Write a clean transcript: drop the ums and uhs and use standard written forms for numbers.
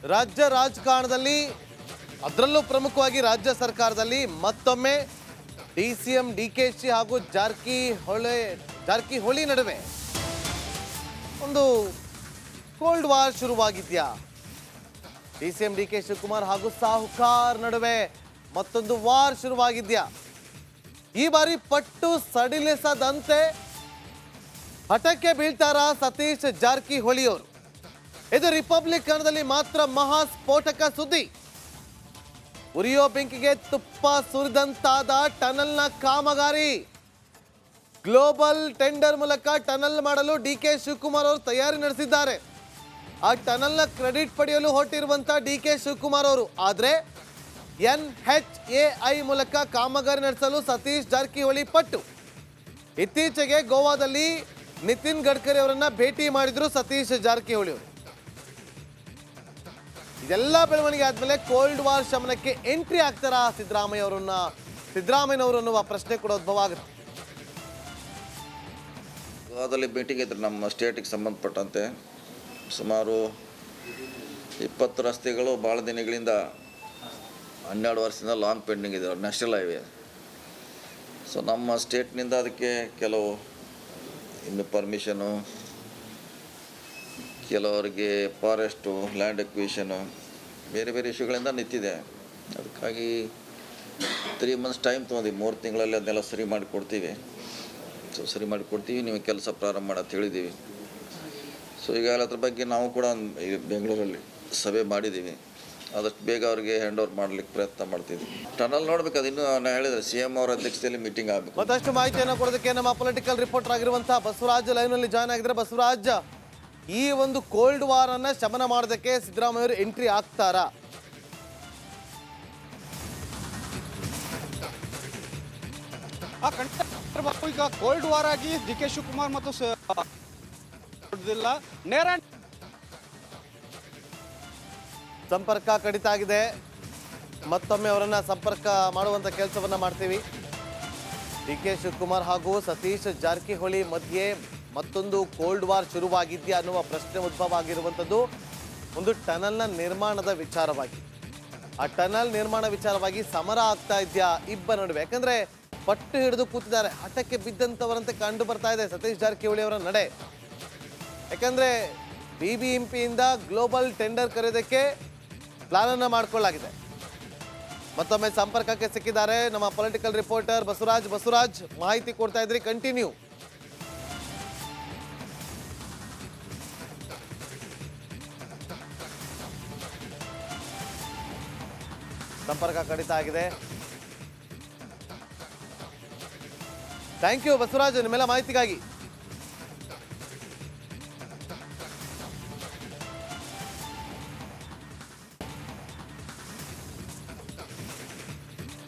ರಾಜ್ಯ ರಾಜಕಾರಣದಲ್ಲಿ ಅದರಲ್ಲೂ ಪ್ರಮುಖವಾಗಿ ರಾಜ್ಯ ಸರ್ಕಾರದಲ್ಲಿ ಮತ್ತೊಮ್ಮೆ ಡಿಸಿಎಂ ಡಿಕೆಶಿ ಹಾಗೂ ಜಾರಕಿಹೊಳಿ ನಡುವೆ ಒಂದು ಕೋಲ್ಡ್ ವಾರ್ ಶುರುವಾಗಿದ್ಯಾ? ಡಿಸಿಎಂ ಡಿಕೆ ಶಿವಕುಮಾರ್ ಹಾಗೂ ಸಾಹುಕಾರ್ ನಡುವೆ ಮತ್ತೊಂದು ವಾರ್ ಶುರುವಾಗಿದ್ಯಾ? ಈ ಬಾರಿ ಪಟ್ಟು ಸಡಿಲಿಸದಂತೆ ಹಠಕ್ಕೆ ಬೀಳ್ತಾರ ಸತೀಶ್ ಜಾರಕಿಹೊಳಿ ಅವರು? ಇದು ರಿಪಬ್ಲಿಕ್ ಕನ್ನಡದಲ್ಲಿ ಮಾತ್ರ ಮಹಾ ಸ್ಫೋಟಕ ಸುದ್ದಿ. ಉರಿಯೋ ಬೆಂಕಿಗೆ ತುಪ್ಪ ಸುರಿದಂತಾದ ಟನಲ್ನ ಕಾಮಗಾರಿ. ಗ್ಲೋಬಲ್ ಟೆಂಡರ್ ಮೂಲಕ ಟನಲ್ ಮಾಡಲು ಡಿಕೆ ಶಿವಕುಮಾರ್ ಅವರು ತಯಾರಿ ನಡೆಸಿದ್ದಾರೆ. ಆ ಟನಲ್ನ ಕ್ರೆಡಿಟ್ ಪಡೆಯಲು ಹೊರಟಿರುವಂತ ಡಿಕೆ ಶಿವಕುಮಾರ್ ಅವರು. ಆದರೆ NHAI ಮೂಲಕ ಕಾಮಗಾರಿ ನಡೆಸಲು ಸತೀಶ್ ಜಾರಕಿಹೊಳಿ ಪಟ್ಟು. ಇತ್ತೀಚೆಗೆ ಗೋವಾದಲ್ಲಿ ನಿತಿನ್ ಗಡ್ಕರಿ ಅವರನ್ನ ಭೇಟಿ ಮಾಡಿದ್ರು ಸತೀಶ್ ಜಾರಕಿಹೊಳಿ ಅವರು. ಇದೆಲ್ಲ ಬೆಳವಣಿಗೆ ಆದ್ಮೇಲೆ ಕೋಲ್ಡ್ ವಾರ್ ಶಮನಕ್ಕೆ ಎಂಟ್ರಿ ಆಗ್ತಾರಾ ಸಿದ್ದರಾಮಯ್ಯನವರು ಅನ್ನುವ ಪ್ರಶ್ನೆ ಕೂಡ ಉದ್ಭವ ಆಗುತ್ತೆ. ಗೋವಾದಲ್ಲಿ ಮೀಟಿಂಗ್ ಇದ್ರು ನಮ್ಮ ಸ್ಟೇಟಿಗೆ ಸಂಬಂಧಪಟ್ಟಂತೆ. ಸುಮಾರು 20 ರಸ್ತೆಗಳು ಭಾಳ ದಿನಗಳಿಂದ 12 ವರ್ಷದಿಂದ ಲಾಂಗ್ ಪೆಂಡಿಂಗ್ ಇದೆ, ನ್ಯಾಷನಲ್ ಹೈವೇ. ಸೊ ನಮ್ಮ ಸ್ಟೇಟ್ನಿಂದ ಅದಕ್ಕೆ ಕೆಲವು ಇನ್ನು ಪರ್ಮಿಷನು, ಕೆಲವರಿಗೆ ಫಾರೆಸ್ಟು, ಲ್ಯಾಂಡ್ ಎಕ್ವಿಷನು, ಬೇರೆ ಬೇರೆ ಇಶ್ಯೂಗಳಿಂದ ನಿಂತಿದೆ. ಅದಕ್ಕಾಗಿ 3 ಮಂತ್ಸ್ ಟೈಮ್ ತೊಗೊಂಡು 3 ತಿಂಗಳಲ್ಲಿ ಅದನ್ನೆಲ್ಲ ಸರಿ ಮಾಡಿಕೊಡ್ತೀವಿ. ಸೊ ಸರಿ ಮಾಡಿಕೊಡ್ತೀವಿ, ನೀವು ಕೆಲಸ ಪ್ರಾರಂಭ ಮಾಡಕ್ಕೆ ಹೇಳಿದ್ದೀವಿ. ಸೊ ಈಗ ಅದ್ರ ಬಗ್ಗೆ ನಾವು ಕೂಡ ಬೆಂಗಳೂರಲ್ಲಿ ಸಭೆ ಮಾಡಿದ್ದೀವಿ. ಆದಷ್ಟು ಬೇಗ ಅವ್ರಿಗೆ ಹ್ಯಾಂಡ್ ಓವರ್ ಮಾಡ್ಲಿಕ್ಕೆ ಪ್ರಯತ್ನ ಮಾಡ್ತೀವಿ. ಟನಲ್ ನೋಡ್ಬೇಕು, ಅದು ಇನ್ನೂ ನಾನು ಹೇಳಿದ್ರೆ CM ಅವರ ಅಧ್ಯಕ್ಷತೆಯಲ್ಲಿ ಮೀಟಿಂಗ್ ಆಗಬೇಕು. ಮತ್ತಷ್ಟು ಮಾಹಿತಿಯನ್ನು ಕೊಡೋದಕ್ಕೆ ನಮ್ಮ ಪೊಲಿಟಿಕಲ್ ರಿಪೋರ್ಟರ್ ಆಗಿರುವಂತಹ ಬಸವರಾಜ್ ಲೈವ್ನಲ್ಲಿ ಜಾಯ್ನ್ ಆಗಿದ್ರೆ. ಬಸವರಾಜ್, ಈ ಒಂದು ಕೋಲ್ಡ್ ವಾರ್ ಅನ್ನ ಶಮನ ಮಾಡೋದಕ್ಕೆ ಸಿದ್ದರಾಮಯ್ಯ ಅವರು ಎಂಟ್ರಿ ಆಗ್ತಾರಾ? ಈಗ ಕೋಲ್ಡ್ ವಾರ್ ಆಗಿ ಡಿಕೆ ಶಿವಕುಮಾರ್ ಮತ್ತು ನೇರ ಸಂಪರ್ಕ ಕಡಿತ ಆಗಿದೆ. ಮತ್ತೊಮ್ಮೆ ಅವರನ್ನ ಸಂಪರ್ಕ ಮಾಡುವಂತ ಕೆಲಸವನ್ನ ಮಾಡ್ತೀವಿ. ಡಿಕೆ ಶಿವಕುಮಾರ್ ಹಾಗೂ ಸತೀಶ್ ಜಾರಕಿಹೊಳಿ ಮಧ್ಯೆ ಮತ್ತೊಂದು ಕೋಲ್ಡ್ ವಾರ್ ಶುರುವಾಗಿದೆಯಾ ಅನ್ನುವ ಪ್ರಶ್ನೆ ಉದ್ಭವ ಆಗಿರುವಂಥದ್ದು ಒಂದು ಟನಲ್ನ ನಿರ್ಮಾಣದ ವಿಚಾರವಾಗಿ. ಆ ಟನಲ್ ನಿರ್ಮಾಣ ವಿಚಾರವಾಗಿ ಸಮರ ಆಗ್ತಾ ಇದೆಯಾ ಇಬ್ಬರ ನಡುವೆ? ಯಾಕಂದ್ರೆ ಪಟ್ಟು ಹಿಡಿದು ಕೂತಿದ್ದಾರೆ, ಹಠಕ್ಕೆ ಬಿದ್ದಂಥವರಂತೆ ಕಂಡು ಬರ್ತಾ ಇದೆ ಸತೀಶ್ ಜಾರಕಿಹೊಳಿ ಅವರ ನಡೆ. ಯಾಕಂದ್ರೆ BBMPಯಿಂದ ಗ್ಲೋಬಲ್ ಟೆಂಡರ್ ಕರೆಯೋದಕ್ಕೆ ಪ್ಲಾನ್ ಅನ್ನ ಮಾಡಿಕೊಳ್ಳಲಾಗಿದೆ. ಮತ್ತೊಮ್ಮೆ ಸಂಪರ್ಕಕ್ಕೆ ಸಿಕ್ಕಿದ್ದಾರೆ ನಮ್ಮ ಪೊಲಿಟಿಕಲ್ ರಿಪೋರ್ಟರ್ ಬಸವರಾಜ್ ಮಾಹಿತಿ ಕೊಡ್ತಾ ಇದ್ರಿ, ಕಂಟಿನ್ಯೂ. ಸಂಪರ್ಕ ಕಡಿತ ಆಗಿದೆ. ಥ್ಯಾಂಕ್ ಯು ಬಸವರಾಜ್ ನಿಮ್ಮೆಲ್ಲ ಮಾಹಿತಿಗಾಗಿ.